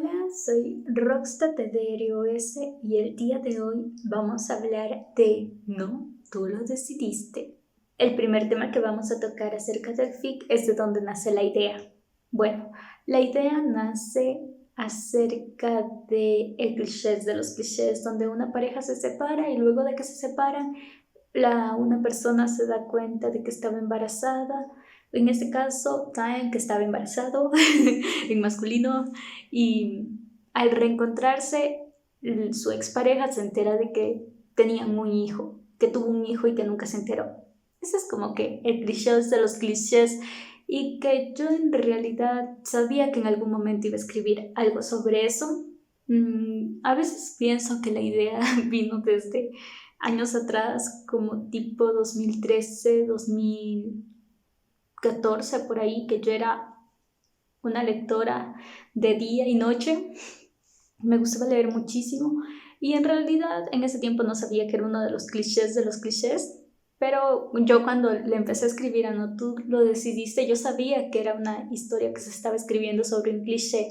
Hola, soy Roxta TDROS y el día de hoy vamos a hablar de No, tú lo decidiste. El primer tema que vamos a tocar acerca del fic es de dónde nace la idea. Bueno, la idea nace acerca de el clichés de los clichés, donde una pareja se separa y luego de que se separan, una persona se da cuenta de que estaba embarazada. En este caso, Time, que estaba embarazado, en masculino, y al reencontrarse, su expareja se entera de que tenían un hijo, que tuvo un hijo y que nunca se enteró. Ese es como que el cliché de los clichés, y que yo en realidad sabía que en algún momento iba a escribir algo sobre eso. A veces pienso que la idea vino desde años atrás, como tipo 2013, 2014, por ahí, que yo era una lectora de día y noche. Me gustaba leer muchísimo y en realidad en ese tiempo no sabía que era uno de los clichés, pero yo cuando le empecé a escribir a No, tú lo decidiste, yo sabía que era una historia que se estaba escribiendo sobre un cliché.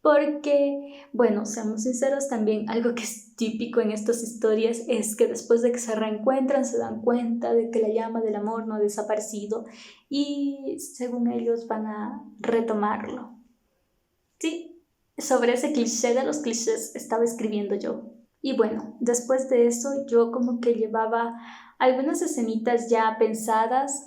Porque, bueno, seamos sinceros, también algo que es típico en estas historias es que después de que se reencuentran se dan cuenta de que la llama del amor no ha desaparecido y según ellos van a retomarlo. Sí, sobre ese cliché de los clichés estaba escribiendo yo. Y bueno, después de eso yo como que llevaba algunas escenitas ya pensadas.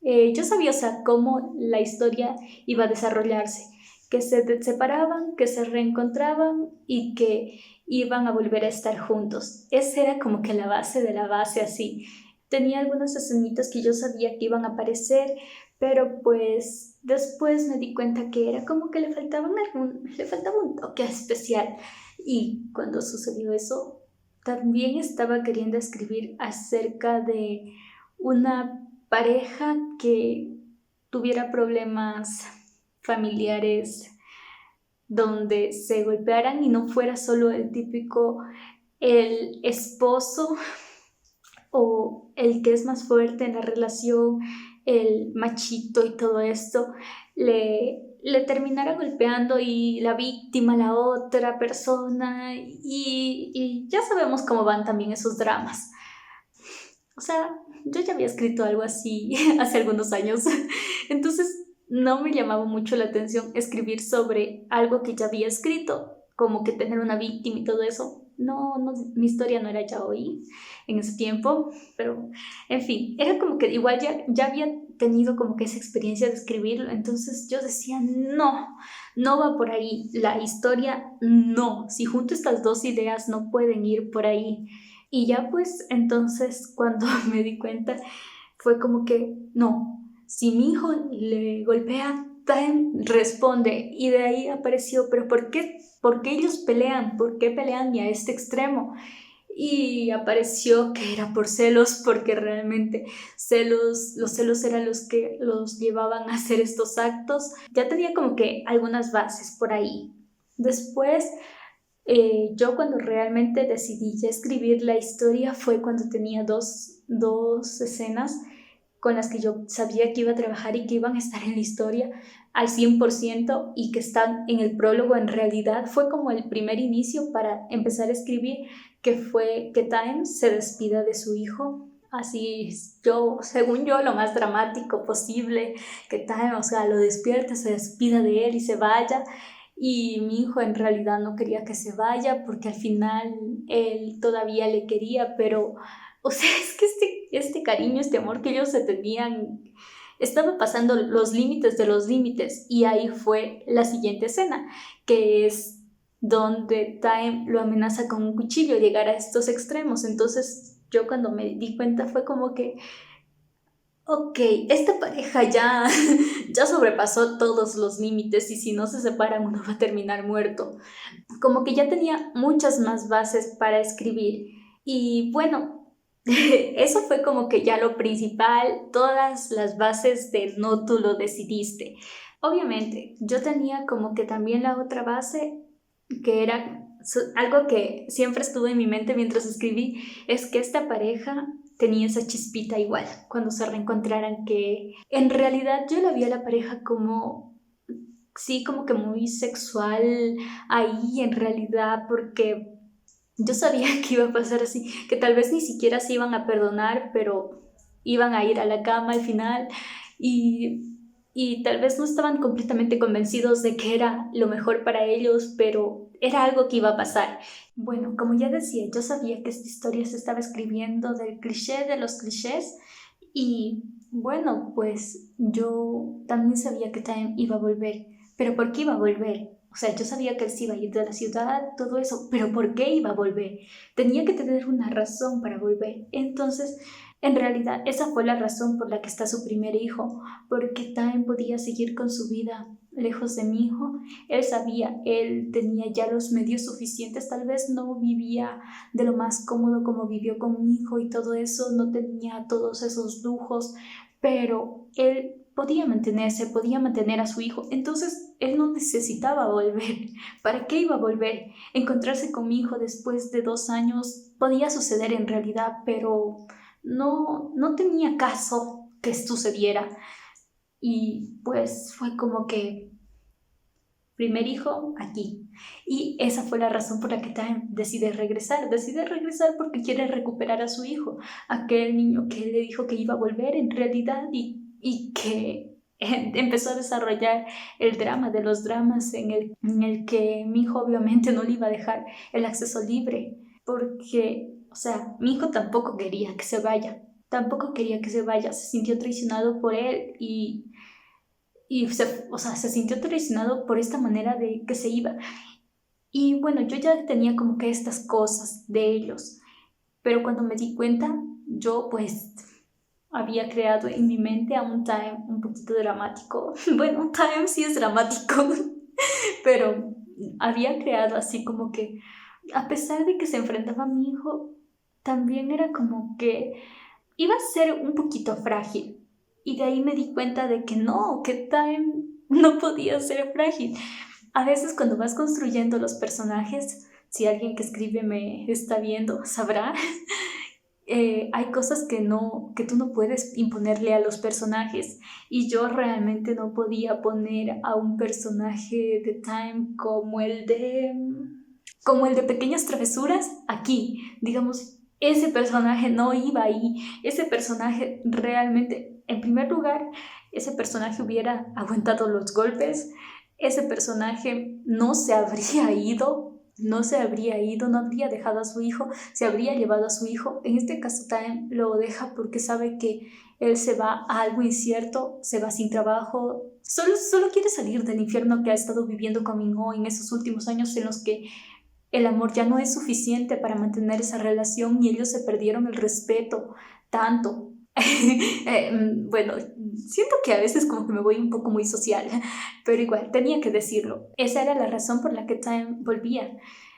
Yo sabía, o sea, cómo la historia iba a desarrollarse, que se separaban, que se reencontraban y que iban a volver a estar juntos. Esa era como que la base de la base, así. Tenía algunas escenitas que yo sabía que iban a aparecer, pero pues después me di cuenta que era como que le faltaba un toque especial. Y cuando sucedió eso, también estaba queriendo escribir acerca de una pareja que tuviera problemas familiares, donde se golpearan y no fuera solo el típico, el esposo o el que es más fuerte en la relación, el machito y todo esto, le terminara golpeando y la víctima, la otra persona, y ya sabemos cómo van también esos dramas. O sea, yo ya había escrito algo así hace algunos años, entonces no me llamaba mucho la atención escribir sobre algo que ya había escrito, como que tener una víctima y todo eso. No, no, mi historia no era ya hoy, en ese tiempo, pero en fin, era como que igual ya había tenido como que esa experiencia de escribirlo, entonces yo decía, no, no va por ahí, la historia no, si junto estas dos ideas no pueden ir por ahí. Y ya pues entonces cuando me di cuenta fue como que no, si mi hijo le golpea, Time responde, y de ahí apareció, pero ¿por qué? ¿Por qué ellos pelean? ¿Por qué pelean y a este extremo? Y apareció que era por celos, porque realmente los celos eran los que los llevaban a hacer estos actos. Ya tenía como que algunas bases por ahí. Después yo cuando realmente decidí ya escribir la historia fue cuando tenía dos escenas con las que yo sabía que iba a trabajar y que iban a estar en la historia al 100% y que están en el prólogo. En realidad fue como el primer inicio para empezar a escribir, que fue que Time se despida de su hijo. Así yo, según yo, lo más dramático posible, que Time, o sea, lo despierte, se despida de él y se vaya. Y mi hijo en realidad no quería que se vaya porque al final él todavía le quería, pero, o sea, es que este cariño, este amor que ellos se tenían, estaba pasando los límites de los límites. Y ahí fue la siguiente escena, que es donde Time lo amenaza con un cuchillo, llegar a estos extremos. Entonces yo cuando me di cuenta fue como que ok, esta pareja ya, ya sobrepasó todos los límites y si no se separan uno va a terminar muerto. Como que ya tenía muchas más bases para escribir. Y bueno, eso fue como que ya lo principal, todas las bases de No, tú lo decidiste. Obviamente, yo tenía como que también la otra base, que era algo que siempre estuvo en mi mente mientras escribí, es que esta pareja tenía esa chispita igual cuando se reencontraran, que en realidad yo la vi a la pareja como sí, como que muy sexual ahí en realidad, porque yo sabía que iba a pasar así, que tal vez ni siquiera se iban a perdonar, pero iban a ir a la cama al final y, y tal vez no estaban completamente convencidos de que era lo mejor para ellos, pero era algo que iba a pasar. Bueno, como ya decía, yo sabía que esta historia se estaba escribiendo del cliché de los clichés y bueno, pues yo también sabía que Time iba a volver, pero ¿por qué iba a volver? O sea, yo sabía que él se iba a ir de la ciudad, todo eso, pero ¿por qué iba a volver? Tenía que tener una razón para volver. Entonces, en realidad, esa fue la razón por la que está su primer hijo, porque Time podía seguir con su vida lejos de mi hijo. Él sabía, él tenía ya los medios suficientes, tal vez no vivía de lo más cómodo como vivió con mi hijo y todo eso, no tenía todos esos lujos, pero él podía mantenerse, podía mantener a su hijo, entonces él no necesitaba volver. ¿Para qué iba a volver? Encontrarse con mi hijo después de 2 años podía suceder en realidad, pero no tenía caso que sucediera. Y pues fue como que primer hijo aquí. Y esa fue la razón por la que Time decide regresar. Decide regresar porque quiere recuperar a su hijo, aquel niño que le dijo que iba a volver en realidad y que empezó a desarrollar el drama de los dramas en el que mi hijo obviamente no le iba a dejar el acceso libre. Porque, o sea, mi hijo tampoco quería que se vaya. Tampoco quería que se vaya. Se sintió traicionado por él y o sea, se sintió traicionado por esta manera de que se iba. Y bueno, yo ya tenía como que estas cosas de ellos, pero cuando me di cuenta, yo pues había creado en mi mente a un Time un poquito dramático. Bueno, un Time sí es dramático, pero había creado así como que, a pesar de que se enfrentaba a mi hijo, también era como que iba a ser un poquito frágil. Y de ahí me di cuenta de que no, que Time no podía ser frágil. A veces cuando vas construyendo los personajes, si alguien que escribe me está viendo, sabrá, hay cosas que tú no puedes imponerle a los personajes. Y yo realmente no podía poner a un personaje de Time como el de Pequeñas Travesuras aquí. Digamos, ese personaje no iba ahí. Ese personaje realmente, en primer lugar, ese personaje hubiera aguantado los golpes. Ese personaje no se habría ido, no habría dejado a su hijo, se habría llevado a su hijo. En este caso, Time lo deja porque sabe que él se va a algo incierto, se va sin trabajo, solo quiere salir del infierno que ha estado viviendo con Minho en esos últimos años en los que el amor ya no es suficiente para mantener esa relación y ellos se perdieron el respeto tanto. Bueno, siento que a veces como que me voy un poco muy social, pero igual tenía que decirlo. Esa era la razón por la que Time volvía.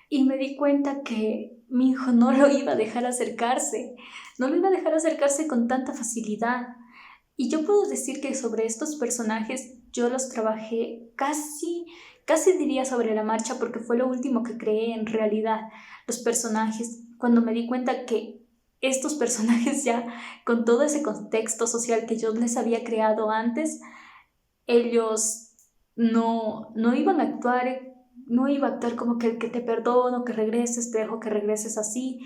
Y me di cuenta que mi hijo no lo iba a dejar acercarse, no lo iba a dejar acercarse con tanta facilidad. Y yo puedo decir que sobre estos personajes yo los trabajé casi diría sobre la marcha porque fue lo último que creé en realidad. Los personajes, cuando me di cuenta que estos personajes ya con todo ese contexto social que yo les había creado antes, ellos no iban a actuar, no iba a actuar como que el que te perdono, que regreses, te dejo que regreses así.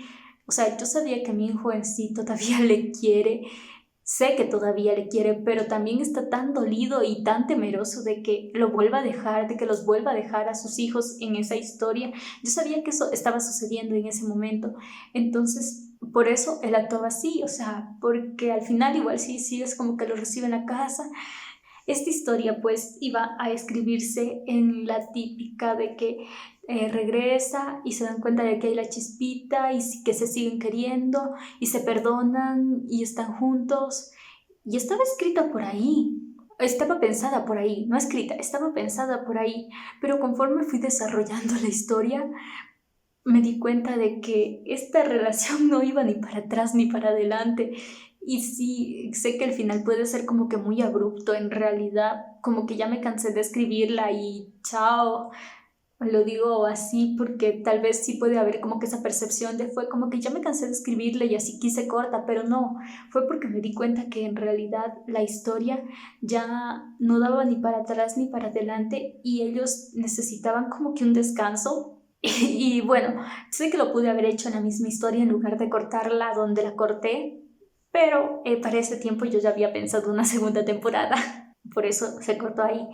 O sea, yo sabía que mi hijo en sí todavía le quiere, sé que todavía le quiere, pero también está tan dolido y tan temeroso de que lo vuelva a dejar, de que los vuelva a dejar a sus hijos en esa historia. Yo sabía que eso estaba sucediendo en ese momento, entonces por eso él actuaba así, o sea, porque al final igual sí es como que lo recibe en la casa. Esta historia pues iba a escribirse en la típica de que regresa y se dan cuenta de que hay la chispita y que se siguen queriendo y se perdonan y están juntos. Y estaba escrita por ahí, estaba pensada por ahí, no escrita, estaba pensada por ahí, pero conforme fui desarrollando la historia, me di cuenta de que esta relación no iba ni para atrás ni para adelante. Y sí, sé que el final puede ser como que muy abrupto, en realidad, como que ya me cansé de escribirla y chao. Lo digo así porque tal vez sí puede haber como que esa percepción de fue como que ya me cansé de escribirle y así quise corta, pero no, fue porque me di cuenta que en realidad la historia ya no daba ni para atrás ni para adelante y ellos necesitaban como que un descanso. Y bueno, sé que lo pude haber hecho en la misma historia en lugar de cortarla donde la corté, pero para ese tiempo yo ya había pensado una segunda temporada, por eso se cortó ahí.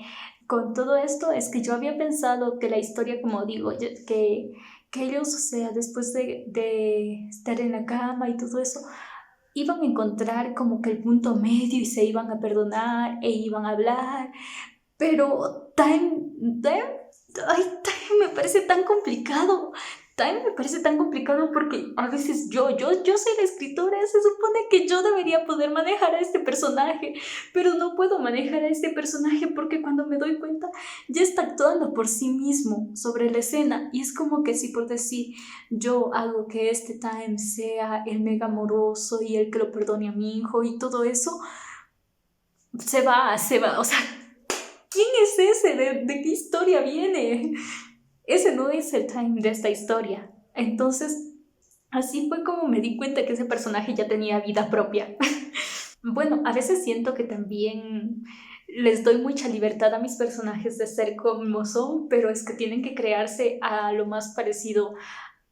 Con todo esto es que yo había pensado que la historia, como digo, que ellos, o sea, después de estar en la cama y todo eso, iban a encontrar como que el punto medio y se iban a perdonar e iban a hablar, pero Time me parece tan complicado. Time me parece tan complicado porque a veces yo soy la escritora, se supone que yo debería poder manejar a este personaje, pero no puedo manejar a este personaje porque cuando me doy cuenta ya está actuando por sí mismo sobre la escena y es como que si por decir yo hago que este Time sea el mega amoroso y el que lo perdone a mi hijo y todo eso, se va, o sea, ¿quién es ese? ¿De qué historia viene? Ese no es el Time de esta historia. Entonces, así fue como me di cuenta que ese personaje ya tenía vida propia. Bueno, a veces siento que también les doy mucha libertad a mis personajes de ser como son, pero es que tienen que crearse a lo más parecido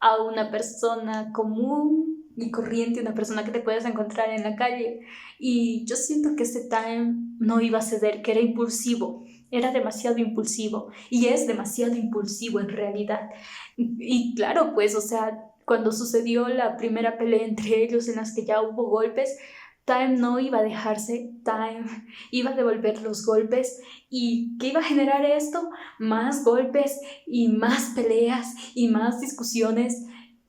a una persona común y corriente, una persona que te puedes encontrar en la calle. Y yo siento que este Time no iba a ceder, que era impulsivo, era demasiado impulsivo y es demasiado impulsivo en realidad. Y claro, pues, o sea, cuando sucedió la primera pelea entre ellos en las que ya hubo golpes, Time no iba a dejarse, Time iba a devolver los golpes. ¿Y qué iba a generar esto? Más golpes y más peleas y más discusiones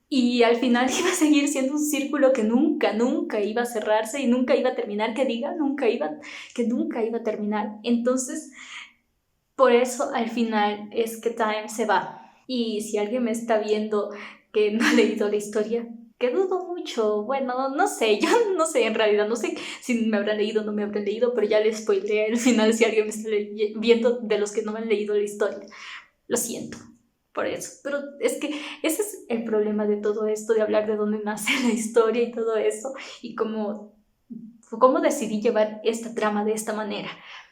y al final iba a seguir siendo un círculo que nunca iba a cerrarse y nunca iba a terminar, que nunca iba a terminar. Entonces, por eso al final es que Time se va. Y si alguien me está viendo que no ha leído la historia, que dudo mucho, bueno, no sé, yo no sé, en realidad no sé si me habrán leído o no me habrán leído, pero ya les spoileé al final si alguien me está viendo de los que no me han leído la historia. Lo siento por eso, pero es que ese es el problema de todo esto, de hablar de dónde nace la historia y todo eso, y cómo decidí llevar esta trama de esta manera.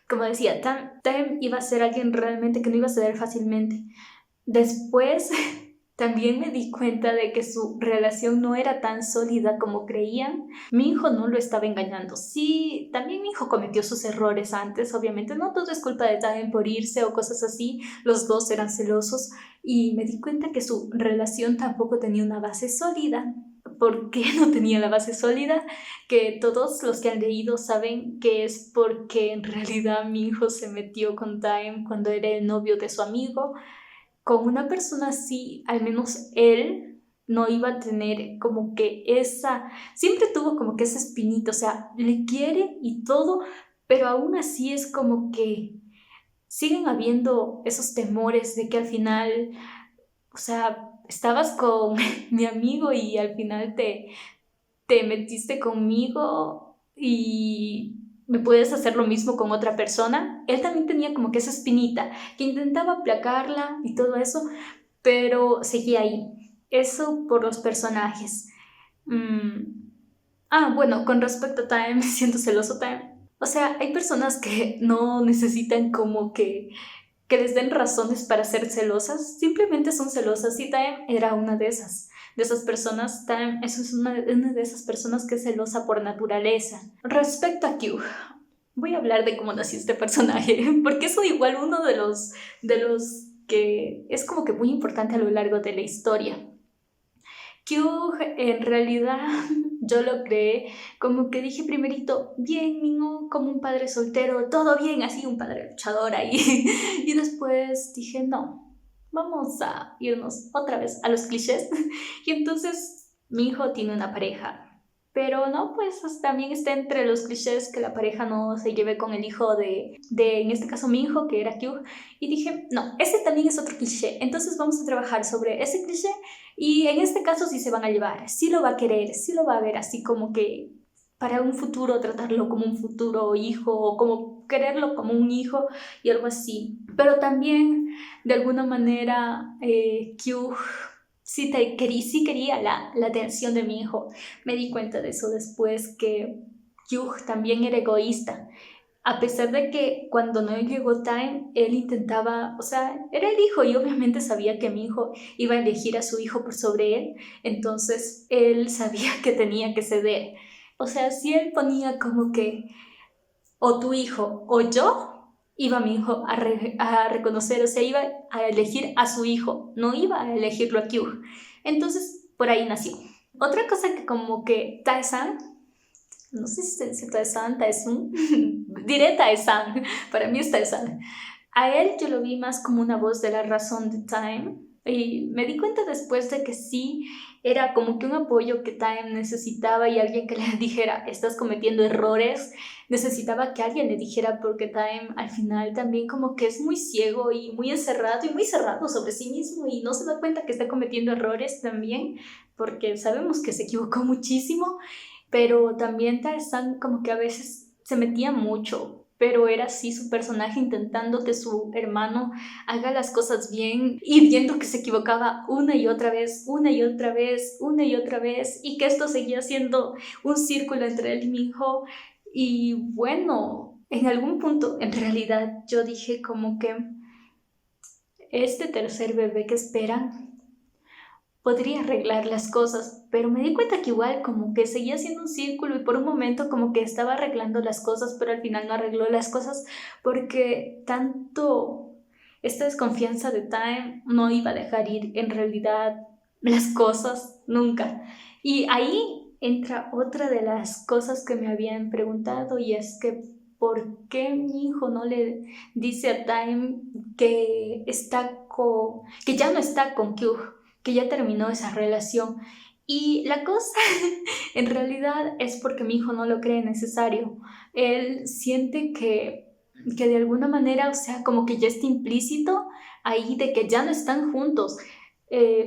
Como decía, Tam iba a ser alguien realmente que no iba a ceder fácilmente. Después también me di cuenta de que su relación no era tan sólida como creían. Mi hijo no lo estaba engañando. Sí, también mi hijo cometió sus errores antes, obviamente. No todo es culpa de Time por irse o cosas así. Los dos eran celosos y me di cuenta que su relación tampoco tenía una base sólida. ¿Por qué no tenía la base sólida? Que todos los que han leído saben que es porque en realidad mi hijo se metió con Time cuando era el novio de su amigo. Con una persona así, al menos él no iba a tener como que siempre tuvo como que esa espinita, o sea, le quiere y todo, pero aún así es como que siguen habiendo esos temores de que al final, o sea, estabas con mi amigo y al final te metiste conmigo y me puedes hacer lo mismo con otra persona. Él también tenía como que esa espinita, que intentaba aplacarla y todo eso, pero seguía ahí. Eso por los personajes. Mm. Bueno, con respecto a Time, me siento celoso Time. O sea, hay personas que no necesitan como que les den razones para ser celosas, simplemente son celosas y Time era una de esas personas, Time eso es una de esas personas que es celosa por naturaleza. Respecto a Q, voy a hablar de cómo nació este personaje, porque es igual uno de los que es como que muy importante a lo largo de la historia. Q en realidad yo lo creé como que dije primerito, bien, Mingo, como un padre soltero, todo bien, así un padre luchador ahí. Y después dije, no, vamos a irnos otra vez a los clichés. Y entonces mi hijo tiene una pareja. Pero no, pues también está entre los clichés que la pareja no se lleve con el hijo en este caso mi hijo, que era Q. Y dije, no, ese también es otro cliché. Entonces vamos a trabajar sobre ese cliché y en este caso sí se van a llevar, sí lo va a querer, sí lo va a ver así como que para un futuro tratarlo como un futuro hijo o como quererlo como un hijo y algo así. Pero también, de alguna manera, Kyuh sí quería la atención de mi hijo. Me di cuenta de eso después, que Kyuh también era egoísta. A pesar de que cuando no llegó Time, él intentaba, o sea, era el hijo y obviamente sabía que mi hijo iba a elegir a su hijo por sobre él, entonces él sabía que tenía que ceder. O sea, si él ponía como que o tu hijo o yo, iba mi hijo a reconocer, o sea, iba a elegir a su hijo, no iba a elegirlo a Kyuh. Entonces, por ahí nació. Otra cosa que como que Tae-san, no sé si se dice Tae-san, Tae-sun, diré Tae-san, para mí es Tae-san. A él yo lo vi más como una voz de la razón de Time y me di cuenta después de que sí era como que un apoyo que Time necesitaba y alguien que le dijera, estás cometiendo errores, necesitaba que alguien le dijera, porque Time al final también como que es muy ciego y muy encerrado y muy cerrado sobre sí mismo y no se da cuenta que está cometiendo errores también, porque sabemos que se equivocó muchísimo, pero también Tarzan como que a veces se metía mucho, pero era así su personaje intentando que su hermano haga las cosas bien y viendo que se equivocaba una y otra vez, una y otra vez, una y otra vez, y que esto seguía siendo un círculo entre él y mi hijo. Y bueno, en algún punto en realidad yo dije como que este tercer bebé que esperan podría arreglar las cosas, pero me di cuenta que igual como que seguía siendo un círculo y por un momento como que estaba arreglando las cosas, pero al final no arregló las cosas porque tanto esta desconfianza de Time no iba a dejar ir en realidad las cosas nunca. Y ahí entra otra de las cosas que me habían preguntado, y es que ¿por qué mi hijo no le dice a Time que que ya no está con Kyuh, que ya terminó esa relación? Y la cosa en realidad es porque mi hijo no lo cree necesario. Él siente que de alguna manera, o sea, como que ya está implícito ahí de que ya no están juntos.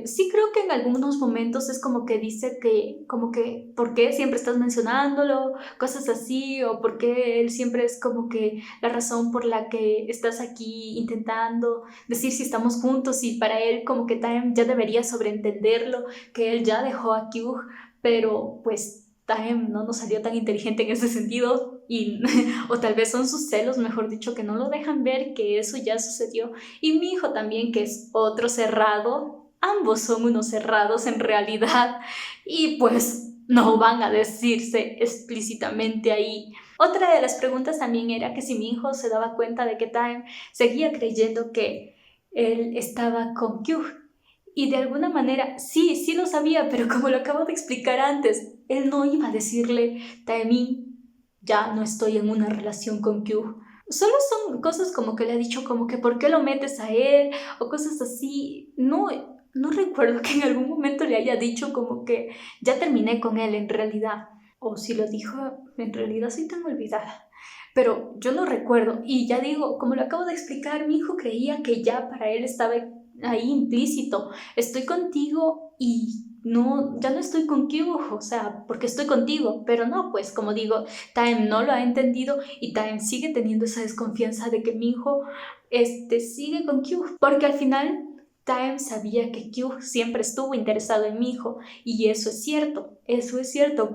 Sí creo que en algunos momentos es como que dice que, como que, ¿por qué siempre estás mencionándolo? Cosas así, o por qué él siempre es como que la razón por la que estás aquí intentando decir si estamos juntos, y para él como que Taem ya debería sobreentenderlo, que él ya dejó a Kyuh, pero pues Taem no nos salió tan inteligente en ese sentido, y, o tal vez son sus celos, mejor dicho, que no lo dejan ver que eso ya sucedió. Y mi hijo también, que es otro cerrado, ambos son unos cerrados en realidad, y pues no van a decirse explícitamente ahí. Otra de las preguntas también era que si mi hijo se daba cuenta de que Taem seguía creyendo que él estaba con Kyuh. Y de alguna manera, sí lo sabía, pero como lo acabo de explicar antes, él no iba a decirle, Taemin, ya no estoy en una relación con Kyuh. Solo son cosas como que le ha dicho, como que ¿por qué lo metes a él? O cosas así. No recuerdo que en algún momento le haya dicho como que ya terminé con él en realidad. O si lo dijo, en realidad sí tan olvidada. Pero yo no recuerdo. Y ya digo, como lo acabo de explicar, mi hijo creía que ya para él estaba ahí implícito. Estoy contigo y no, ya no estoy con Kyuh, o sea, porque estoy contigo. Pero no, pues como digo, Taem no lo ha entendido y Taem sigue teniendo esa desconfianza de que mi hijo sigue con Kyuh. Porque al final Taem sabía que Kyuh siempre estuvo interesado en mi hijo, y eso es cierto,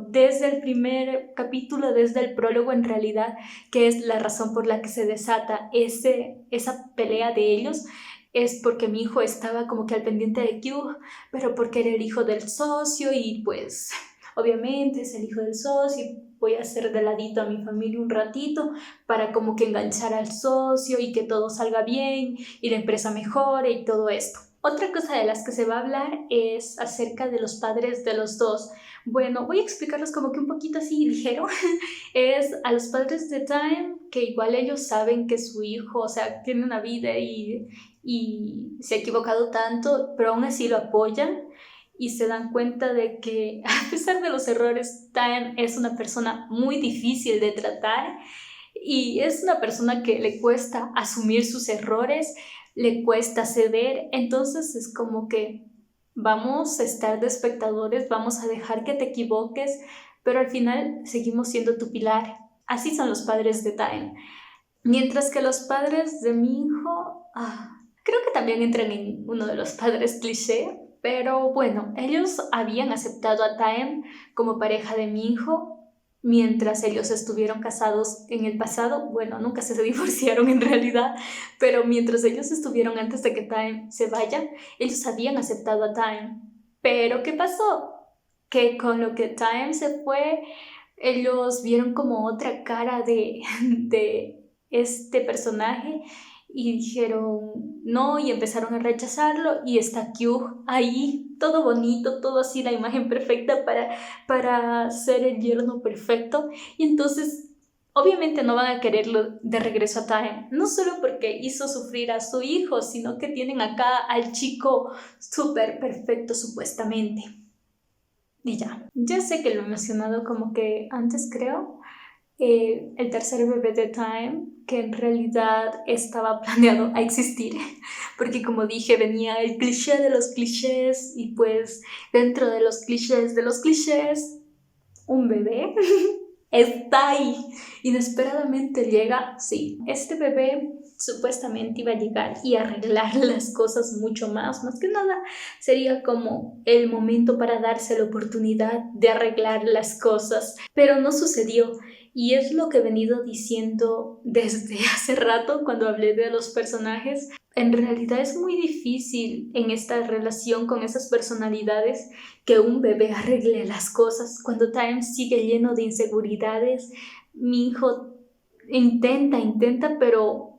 desde el primer capítulo, desde el prólogo en realidad, que es la razón por la que se desata esa pelea de ellos, es porque mi hijo estaba como que al pendiente de Kyuh, pero porque era el hijo del socio y pues obviamente es el hijo del socio y voy a hacer de ladito a mi familia un ratito para como que enganchar al socio y que todo salga bien y la empresa mejore y todo esto. Otra cosa de las que se va a hablar es acerca de los padres de los dos. Bueno, voy a explicarlos como que un poquito así ligero. Es a los padres de Time, que igual ellos saben que su hijo, o sea, tiene una vida y se ha equivocado tanto, pero aún así lo apoyan y se dan cuenta de que a pesar de los errores, Time es una persona muy difícil de tratar y es una persona que le cuesta asumir sus errores, le cuesta ceder, entonces es como que vamos a estar de espectadores, vamos a dejar que te equivoques, pero al final seguimos siendo tu pilar. Así son los padres de Time. Mientras que los padres de mi hijo, creo que también entran en uno de los padres cliché, pero bueno, ellos habían aceptado a Taem como pareja de mi hijo mientras ellos estuvieron casados en el pasado. Bueno, nunca se divorciaron en realidad, pero mientras ellos estuvieron antes de que Taem se vaya, ellos habían aceptado a Taem. Pero ¿qué pasó? Que con lo que Taem se fue, ellos vieron como otra cara de este personaje y dijeron no y empezaron a rechazarlo y está Kyug ahí, todo bonito, todo así, la imagen perfecta para ser el yerno perfecto y entonces obviamente no van a quererlo de regreso a Taem, no solo porque hizo sufrir a su hijo, sino que tienen acá al chico súper perfecto supuestamente. Y ya sé que lo he mencionado como que antes creo, el tercer bebé de Time, que en realidad estaba planeado a existir, porque como dije venía el cliché de los clichés y pues dentro de los clichés, un bebé está ahí, inesperadamente llega, sí, este bebé supuestamente iba a llegar y arreglar las cosas mucho más que nada sería como el momento para darse la oportunidad de arreglar las cosas, pero no sucedió y es lo que he venido diciendo desde hace rato cuando hablé de los personajes. En realidad es muy difícil en esta relación con esas personalidades que un bebé arregle las cosas. Cuando Time sigue lleno de inseguridades, mi hijo intenta, pero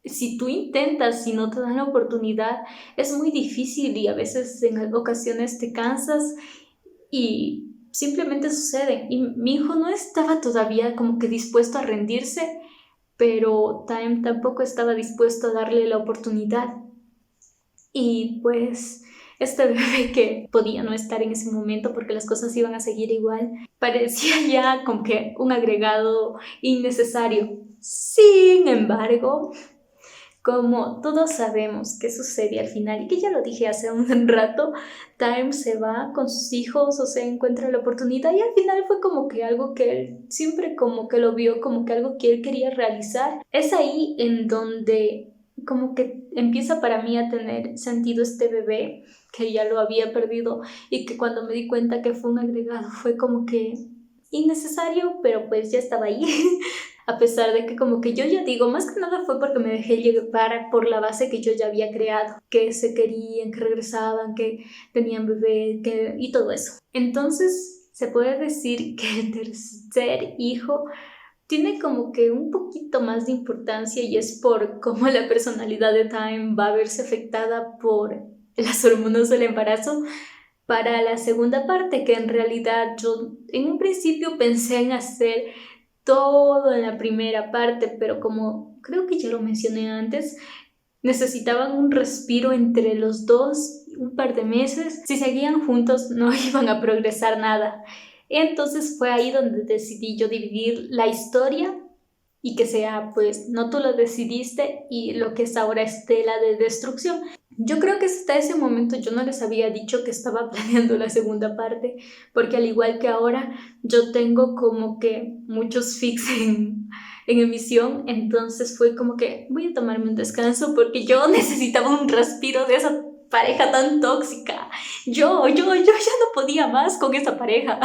si tú intentas y no te dan la oportunidad, es muy difícil y a veces en ocasiones te cansas y simplemente sucede. Y mi hijo no estaba todavía como que dispuesto a rendirse, pero Time tampoco estaba dispuesto a darle la oportunidad. Y pues este bebé que podía no estar en ese momento porque las cosas iban a seguir igual, parecía ya como que un agregado innecesario. Sin embargo, como todos sabemos qué sucede al final y que ya lo dije hace un rato, Time se va con sus hijos o se encuentra la oportunidad y al final fue como que algo que él siempre como que lo vio como que algo que él quería realizar. Es ahí en donde como que empieza para mí a tener sentido este bebé que ya lo había perdido y que cuando me di cuenta que fue un agregado fue como que innecesario, pero pues ya estaba ahí. A pesar de que como que yo ya digo, más que nada fue porque me dejé llevar por la base que yo ya había creado, que se querían, que regresaban, que tenían bebé, y todo eso. Entonces se puede decir que el tercer hijo tiene como que un poquito más de importancia y es por cómo la personalidad de Time va a verse afectada por las hormonas del embarazo para la segunda parte, que en realidad yo en un principio pensé en hacer todo en la primera parte, pero como creo que ya lo mencioné antes, necesitaban un respiro entre los dos, un par de meses. Si seguían juntos no iban a progresar nada. Entonces fue ahí donde decidí yo dividir la historia y que sea, pues, no tú lo decidiste y lo que es ahora Estela de Destrucción. Yo creo que hasta ese momento yo no les había dicho que estaba planeando la segunda parte, porque al igual que ahora, yo tengo como que muchos fics en emisión, entonces fue como que voy a tomarme un descanso porque yo necesitaba un respiro de esa pareja tan tóxica. Yo ya no podía más con esa pareja.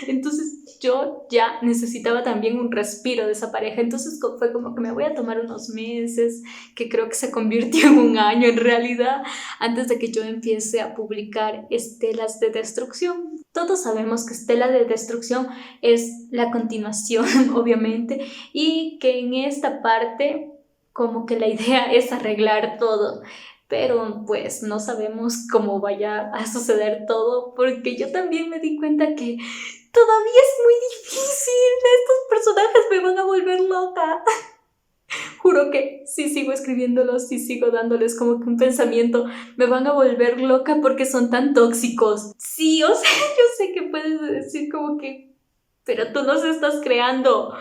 Entonces yo ya necesitaba también un respiro de esa pareja. Entonces fue como que me voy a tomar unos meses, que creo que se convirtió en un año en realidad, antes de que yo empiece a publicar Estelas de Destrucción. Todos sabemos que Estela de Destrucción es la continuación, obviamente, y que en esta parte como que la idea es arreglar todo. Pero pues no sabemos cómo vaya a suceder todo, porque yo también me di cuenta que todavía es muy difícil. Estos personajes me van a volver loca. Juro que si sigo escribiéndolos, si sigo dándoles como que un pensamiento, me van a volver loca porque son tan tóxicos. Sí, o sea, yo sé que puedes decir como que, pero tú los estás creando,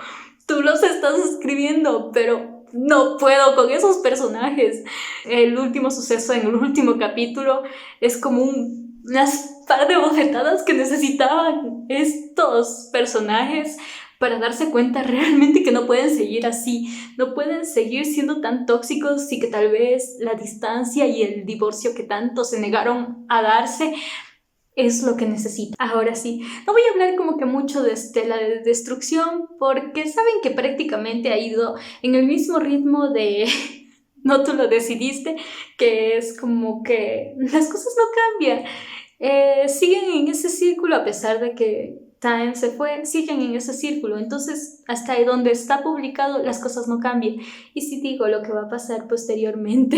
tú los estás escribiendo, pero no puedo con esos personajes. El último suceso en el último capítulo es como unas par de bofetadas que necesitaban estos personajes para darse cuenta realmente que no pueden seguir así, no pueden seguir siendo tan tóxicos y que tal vez la distancia y el divorcio que tanto se negaron a darse es lo que necesita. Ahora sí, no voy a hablar como que mucho de Estela de Destrucción porque saben que prácticamente ha ido en el mismo ritmo de No tú lo decidiste, que es como que las cosas no cambian. Siguen en ese círculo a pesar de que Time se fue, siguen en ese círculo. Entonces, hasta ahí donde está publicado, las cosas no cambian. Y si digo lo que va a pasar posteriormente,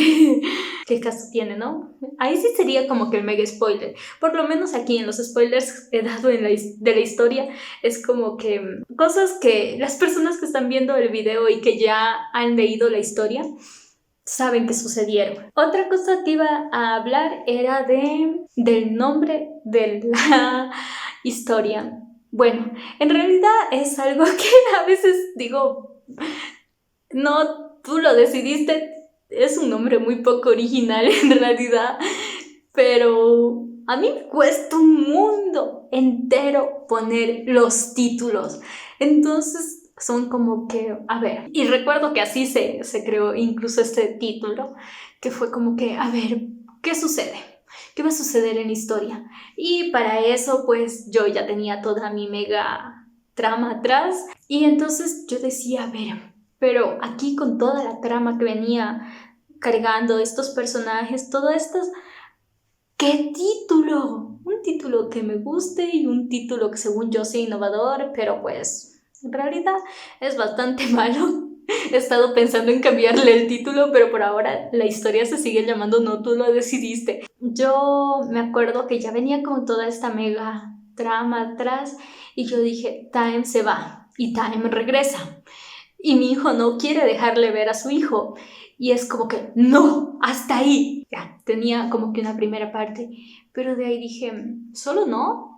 ¿qué caso tiene, no? Ahí sí sería como que el mega spoiler. Por lo menos aquí en los spoilers que he dado de la historia, es como que cosas que las personas que están viendo el video y que ya han leído la historia saben que sucedieron. Otra cosa que iba a hablar era del nombre de la historia. Bueno, en realidad es algo que a veces digo, no, tú lo decidiste, es un nombre muy poco original en realidad, pero a mí me cuesta un mundo entero poner los títulos. Entonces son como que, a ver, y recuerdo que así se creó incluso este título, que fue como que, a ver, ¿qué sucede? ¿Qué va a suceder en la historia? Y para eso, pues, yo ya tenía toda mi mega trama atrás, y entonces yo decía, a ver, pero aquí con toda la trama que venía cargando estos personajes, todas estas... ¿Qué título? Un título que me guste y un título que según yo sea innovador, pero pues en realidad es bastante malo. He estado pensando en cambiarle el título, pero por ahora la historia se sigue llamando No tú lo decidiste. Yo me acuerdo que ya venía con toda esta mega trama atrás y yo dije, Time se va y Time regresa. Y mi hijo no quiere dejarle ver a su hijo. Y es como que, no, hasta ahí. Ya, tenía como que una primera parte. Pero de ahí dije, ¿solo no?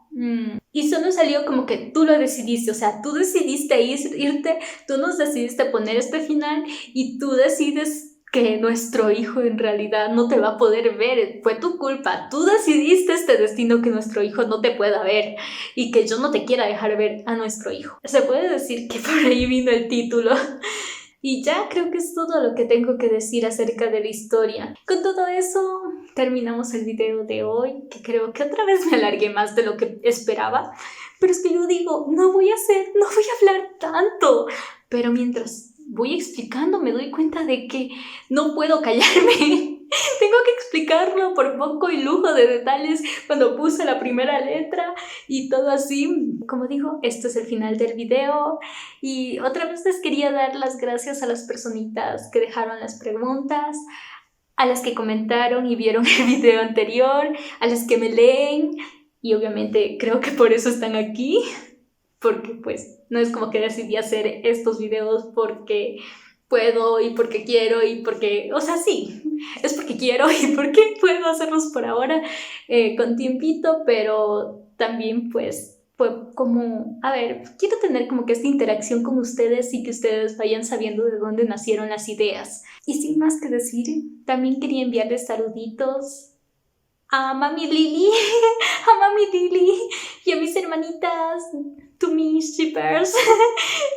Y solo salió como que tú lo decidiste. O sea, tú decidiste irte, tú nos decidiste poner este final y tú decides que nuestro hijo en realidad no te va a poder ver. Fue tu culpa. Tú decidiste este destino que nuestro hijo no te pueda ver y que yo no te quiera dejar ver a nuestro hijo. Se puede decir que por ahí vino el título. Y ya creo que es todo lo que tengo que decir acerca de la historia. Con todo eso, terminamos el video de hoy, que creo que otra vez me alargué más de lo que esperaba. Pero es que yo digo, no voy a hablar tanto. Pero mientras voy explicando, me doy cuenta de que no puedo callarme. Tengo que explicarlo por poco y lujo de detalles cuando puse la primera letra y todo así. Como digo, este es el final del video. Y otra vez les quería dar las gracias a las personitas que dejaron las preguntas, a las que comentaron y vieron el video anterior, a las que me leen y obviamente creo que por eso están aquí, porque pues no es como que decidí hacer estos videos porque puedo y porque quiero y porque, o sea, sí, es porque quiero y porque puedo hacerlos por ahora con tiempito, pero también pues fue como, a ver, quiero tener como que esta interacción con ustedes y que ustedes vayan sabiendo de dónde nacieron las ideas. Y sin más que decir, también quería enviarles saluditos a Mami Lili, a Mami Lili y a mis hermanitas, to mis shippers,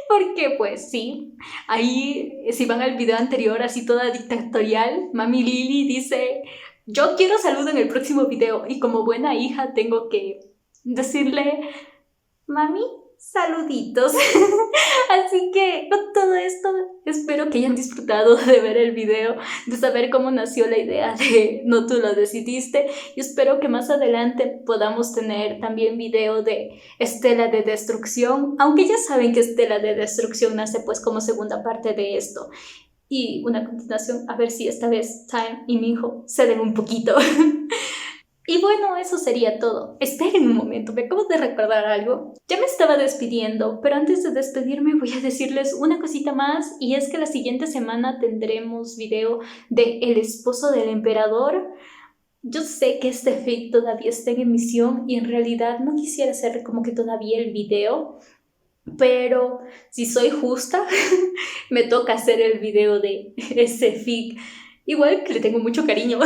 porque pues sí, ahí si van al video anterior así toda dictatorial, Mami Lili dice, yo quiero saludo en el próximo video y como buena hija tengo que decirle, mami, saluditos. Así que con todo esto espero que hayan disfrutado de ver el video, de saber cómo nació la idea de No tú lo decidiste y espero que más adelante podamos tener también video de Estela de Destrucción, aunque ya saben que Estela de Destrucción nace pues como segunda parte de esto y una continuación, a ver si esta vez Time y mi hijo ceden un poquito. Y bueno, eso sería todo. Esperen un momento, me acabo de recordar algo. Ya me estaba despidiendo, pero antes de despedirme voy a decirles una cosita más y es que la siguiente semana tendremos video de El esposo del emperador. Yo sé que este fic todavía está en emisión y en realidad no quisiera hacer como que todavía el video, pero si soy justa, me toca hacer el video de ese fic. Igual que le tengo mucho cariño,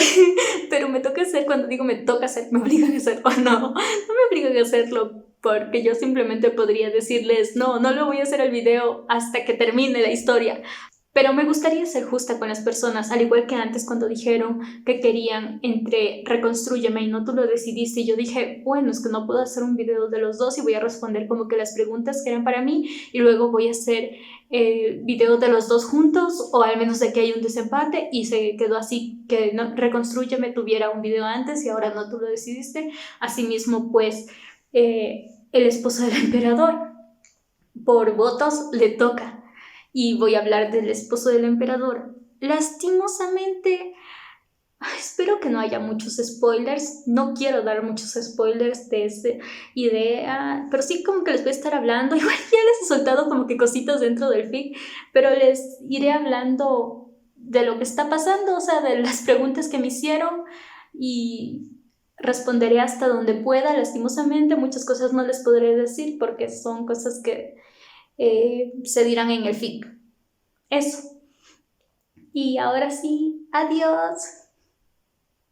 pero me toca hacer, cuando digo me toca hacer, me obligan a hacerlo, no me obligan a hacerlo, porque yo simplemente podría decirles, no lo voy a hacer el video hasta que termine la historia. Pero me gustaría ser justa con las personas, al igual que antes cuando dijeron que querían entre reconstrúyeme y no tú lo decidiste. Y yo dije, bueno, es que no puedo hacer un video de los dos y voy a responder como que las preguntas que eran para mí y luego voy a hacer video de los dos juntos, o al menos de que hay un desempate, y se quedó así, que no, reconstrúyeme tuviera un video antes y ahora no tú lo decidiste. Asimismo, pues el esposo del emperador, por votos le toca. Y voy a hablar del esposo del emperador. Lastimosamente, espero que no haya muchos spoilers. No quiero dar muchos spoilers de esa idea, pero sí como que les voy a estar hablando. Igual ya les he soltado como que cositas dentro del fic, pero les iré hablando de lo que está pasando, o sea, de las preguntas que me hicieron, y responderé hasta donde pueda. Lastimosamente, muchas cosas no les podré decir porque son cosas que se dirán en el fic. Eso. Y ahora sí, adiós.